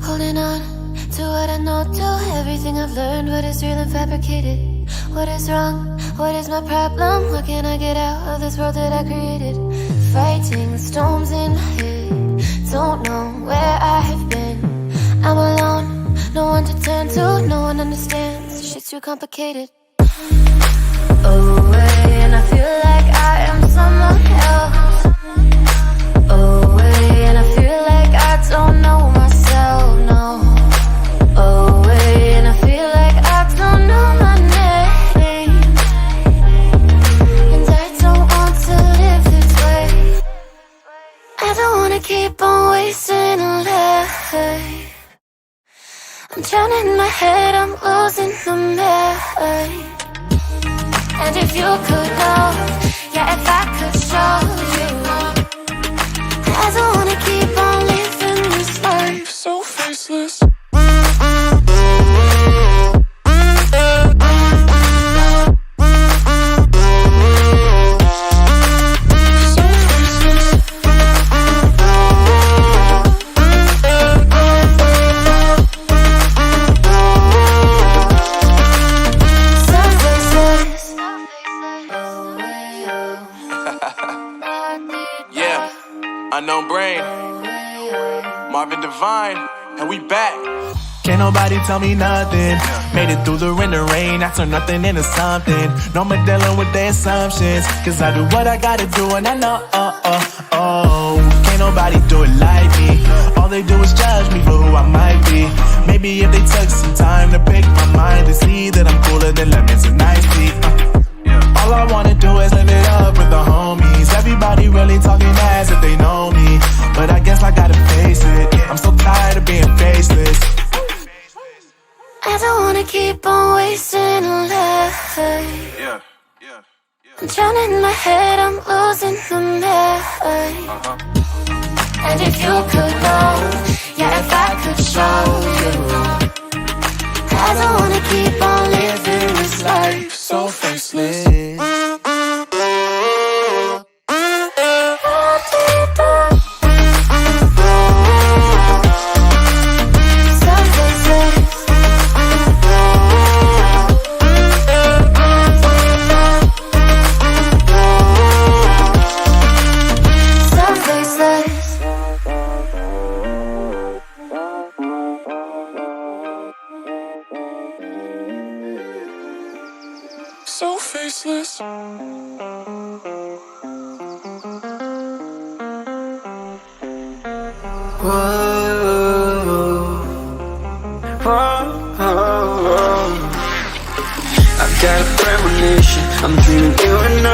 Holding on to what I know, to everything I've learned. What is real and fabricated? What is wrong? What is my problem? What can I get out of this world that I created? Fighting storms in my head, don't know where I have been. I'm alone, no one to turn to, no one understands. Shit's too complicated. Away, and I feel like I am someone else. Away, and I feel like I don't know myself, no. Away, and I feel like I don't know my name. And I don't want to live this way. I don't wanna keep on wasting a life. I'm drowning in my head, I'm losing the mind. And if you could know, yeah, if I could show you, I don't wanna keep on living this life so faceless. Unknown Brain, Marvin Divine, and we back. Can't nobody tell me nothing. Made it through the rain and rain, I turned nothing into something. No more dealing with their assumptions, cause I do what I gotta do and I know, can't nobody do it like me. All they do is judge me for who I might be. Maybe if they took some time to pick my mind and see that I'm cooler than lemons and iced tea. All I wanna do is live it up with the homies. Everybody really talking ass if they know me, but I guess I gotta face it. I'm so tired of being faceless. I don't wanna keep on wasting a life. I'm drowning in my head, I'm losing the mind. And if you could know, yeah, if I could show you, I don't wanna keep on living this life so faceless. So faceless. I've got a premonition, I'm dreaming you and I.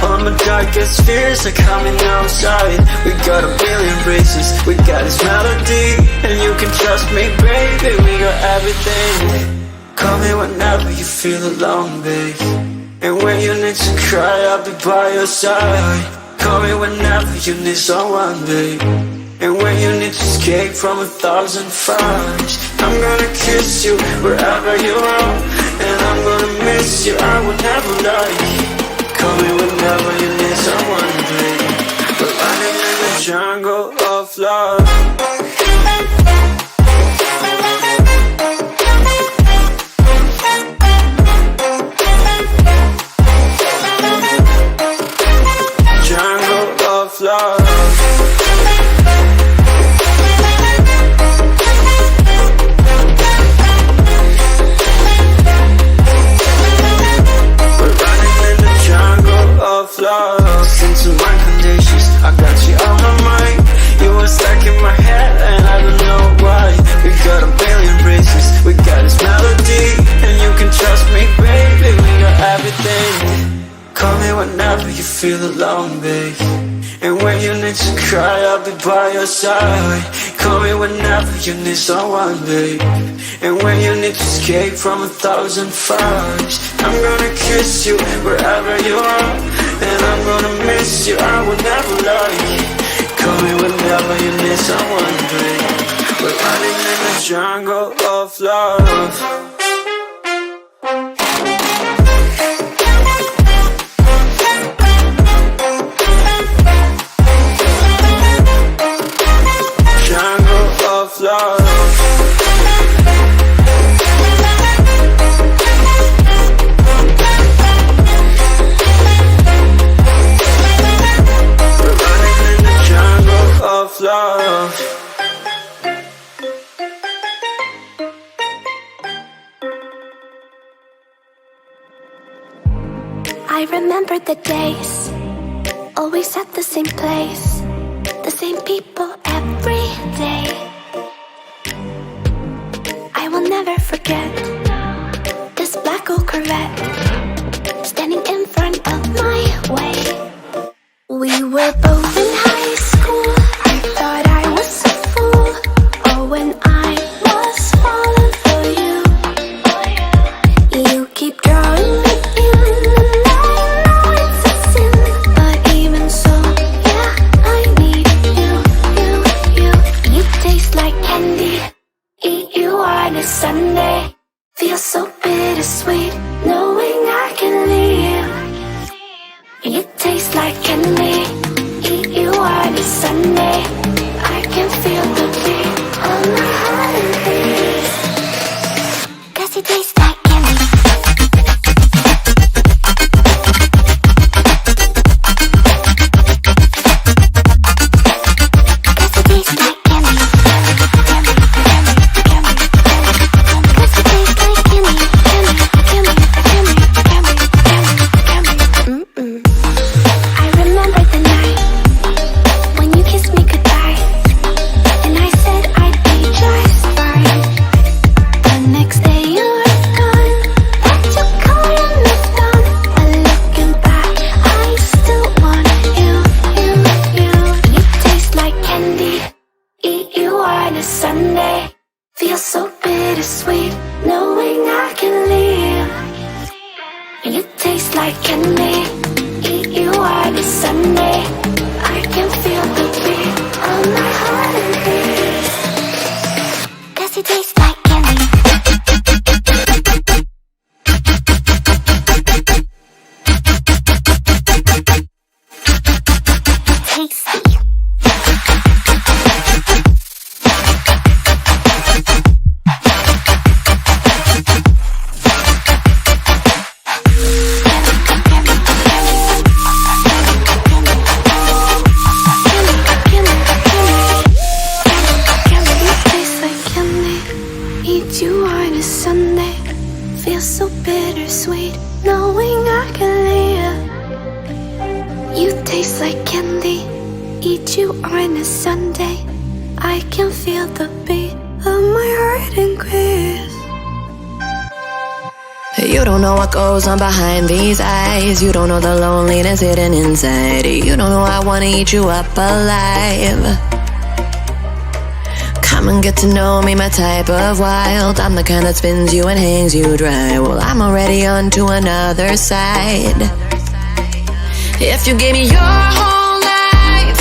All my darkest fears are coming outside. We got a billion races, we got this melody, and you can trust me, baby, we got everything. Call me whenever you feel alone, babe. And when you need to cry, I'll be by your side. Call me whenever you need someone, babe. And when you need to escape from 1,000 fires, I'm gonna kiss you wherever you are. And I'm gonna miss you, I will never lie. Call me whenever you need someone, babe. We're running in the jungle of love. Love. We're running in the jungle of love. Listen to my conditions, I got you on my mind. You were stuck in my head and I don't know why. We got a billion races, we got this melody, and you can trust me, baby, we got everything. Call me whenever you feel alone, babe. And when you need to cry, I'll be by your side. Call me whenever you need someone, babe. And when you need to escape from 1,000 fires, I'm gonna kiss you wherever you are. And I'm gonna miss you, I will never lie. Call me whenever you need someone, babe. We're running in the jungle of love. Love. I remember the days, always at the same place, the same people every day. I will never forget this black old Corvette standing in front of my way. We were both in high school. I thought I was a fool. Oh, when I was falling for you. You keep drawing me in, and I know it's a sin, but even so, yeah, I need you. You taste like candy. Eat you on a Sunday. Feel so bittersweet, knowing I can leave. You taste like candy. Eat you on a Sunday. I can feel the beat on my heart and beats. 'Cause you taste like candy. You don't know what goes on behind these eyes. You don't know the loneliness hidden inside. You don't know I wanna eat you up alive. Come and get to know me, my type of wild. I'm the kind that spins you and hangs you dry. Well, I'm already on to another side. If you gave me your whole life,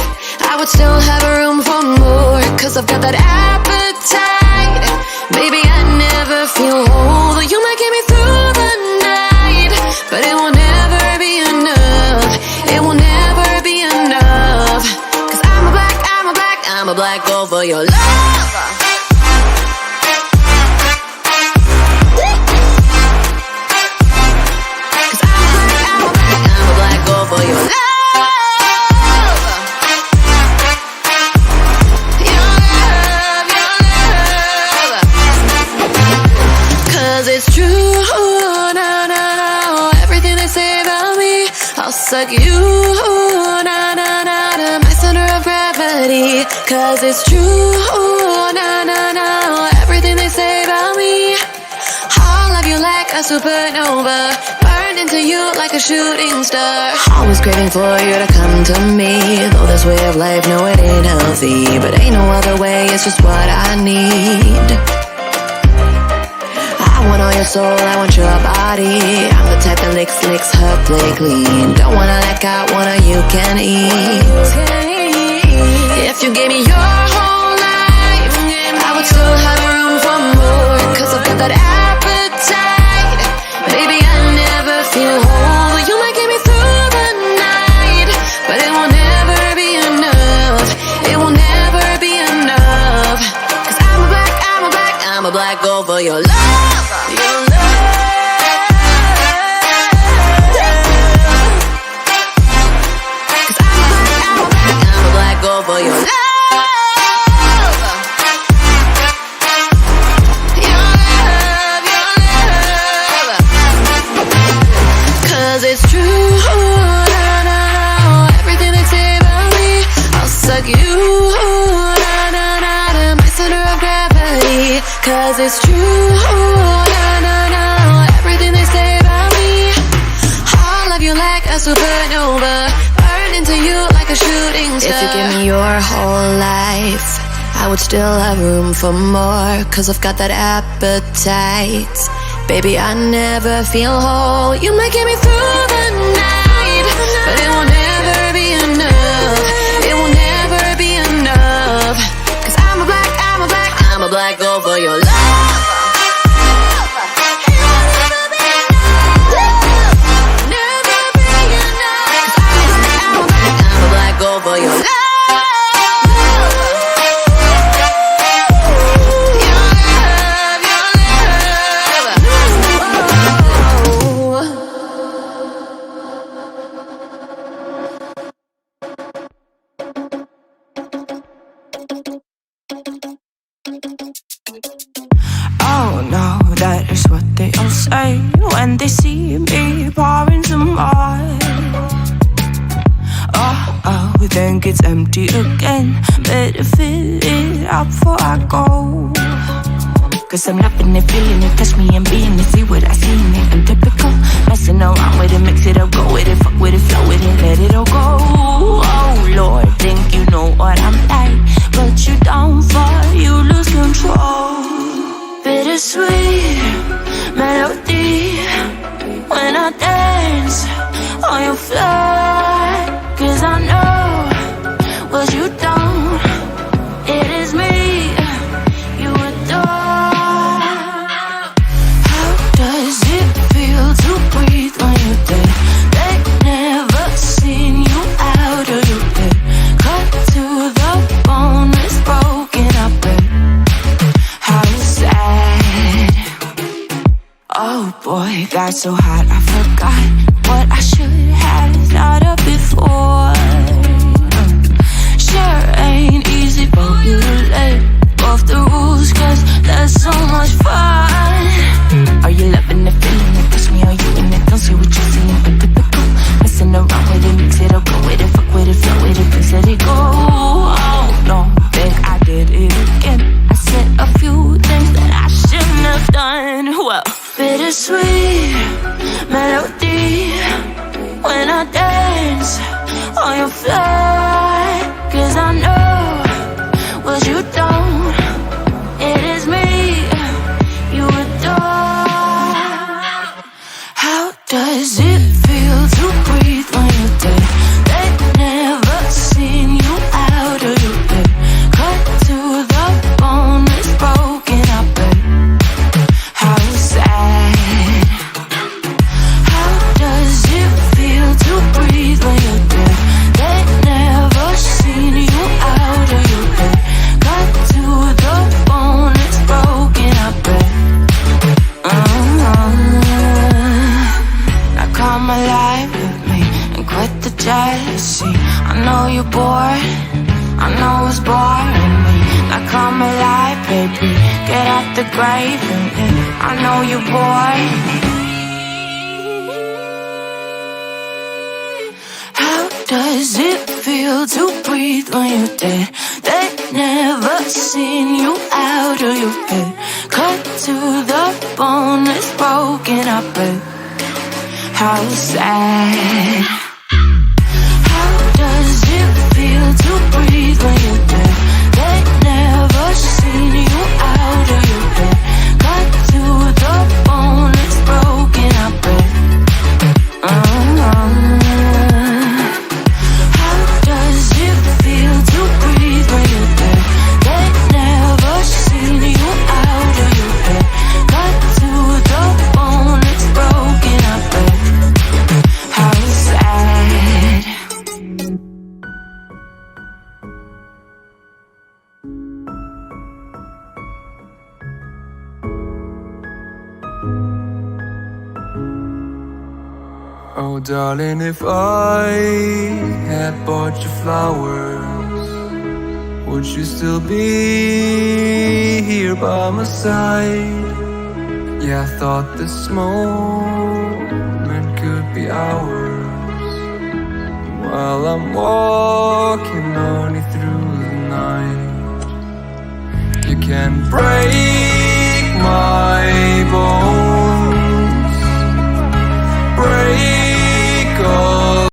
I would still have room for more. 'Cause I've got that appetite. Baby, I never feel whole. You might get me through the night, but it will never be enough. It will never be enough. 'Cause I'm a black gold for your love. 'Cause I'm a black gold for your love. It's true, no, everything they say about me, I'll suck you, no, to my center of gravity. 'Cause it's true, no, everything they say about me, I'll love you like a supernova, burn into you like a shooting star. Always craving for you to come to me, though this way of life, no, it ain't healthy, but ain't no other way, it's just what I need. I want all your soul, I want your body. I'm the type that licks her plate clean. Don't wanna let go, wanna you can eat. If you gave me your whole life, I would still have room for more. 'Cause I've got that appetite. Baby, I never feel whole. You might get me through the night, but it will never be enough. It will never be enough. 'Cause I'm a black gold for your love. Your love. 'Cause I'm a black gold for your love. Your love. 'Cause it's true. 'cause it's true. No, everything they say about me. I'll love you like a supernova, burn into you like a shooting star. If you give me your whole life, I would still have room for more, 'cause I've got that appetite. Baby, I never feel whole. You might get me through the night, but it will never be enough. It will never be enough, 'cause I'm a black girl for your love. Never be enough, 'cause I'm a black girl for your love. That is what they all say when they see me pouring some more. Oh, think it's empty again. Better fill it up before I go. 'Cause I'm loving it, feeling it, touch me and being it. See what I see in it, I'm typical. Messing around with it, mix it up, go with it, fuck with it, flow with it, let it all go. Oh Lord, think you know what I'm like, but you don't fall, you lose control. Bittersweet melody when I dance on your floor. 'Cause I know what you don't, it is me you adore. How does it feel to breathe when you're dead? They've never seen you out of your bed. Cut to the bone, it's broken, I bet. How sad. Oh boy, got so hot I forgot what I should have thought of before. Sure ain't easy for you to let off the rules, 'cause that's so much fun. Are you loving the feeling it? Touch me, are you in it? Don't see what you're seeing, but typical. Messing around with it, mix it up, go with it, fuck with it, flow with it, please let it go. Oh no, think I did it again. I said a few things that I shouldn't have done. Well, bittersweet melody when I dance on your floor. 'Cause I know what you don't, it is me you adore. How does it feel to breathe when you're dead? They've never seen you out of your bed. Cut to the bone, it's broken, I bet. How sad. How does it feel to breathe when you're dead? They've never seen you out of your bed. Cut to the bone, it's broken, I bet. Now come alive with me and quit the jealousy. I know you're bored, I know it's boring me. Now come alive, baby, get out the grave and I know you're bored. How does it feel to breathe when you're dead? They've never seen you out of your bed. Cut to the bone, it's broken, I bet. How sad. How does it feel to breathe when you're dead? They've never seen you out of your bed. Cut to the bone, it's broken, I bet. How does it feel to breathe when you're dead? They've never seen you out of your bed. Cut to the bone, it's broken, I bet. How sad. Oh darling, if I had bought you flowers, would you still be here by my side? Yeah, I thought this moment could be ours, while I'm walking on you through the night. You can break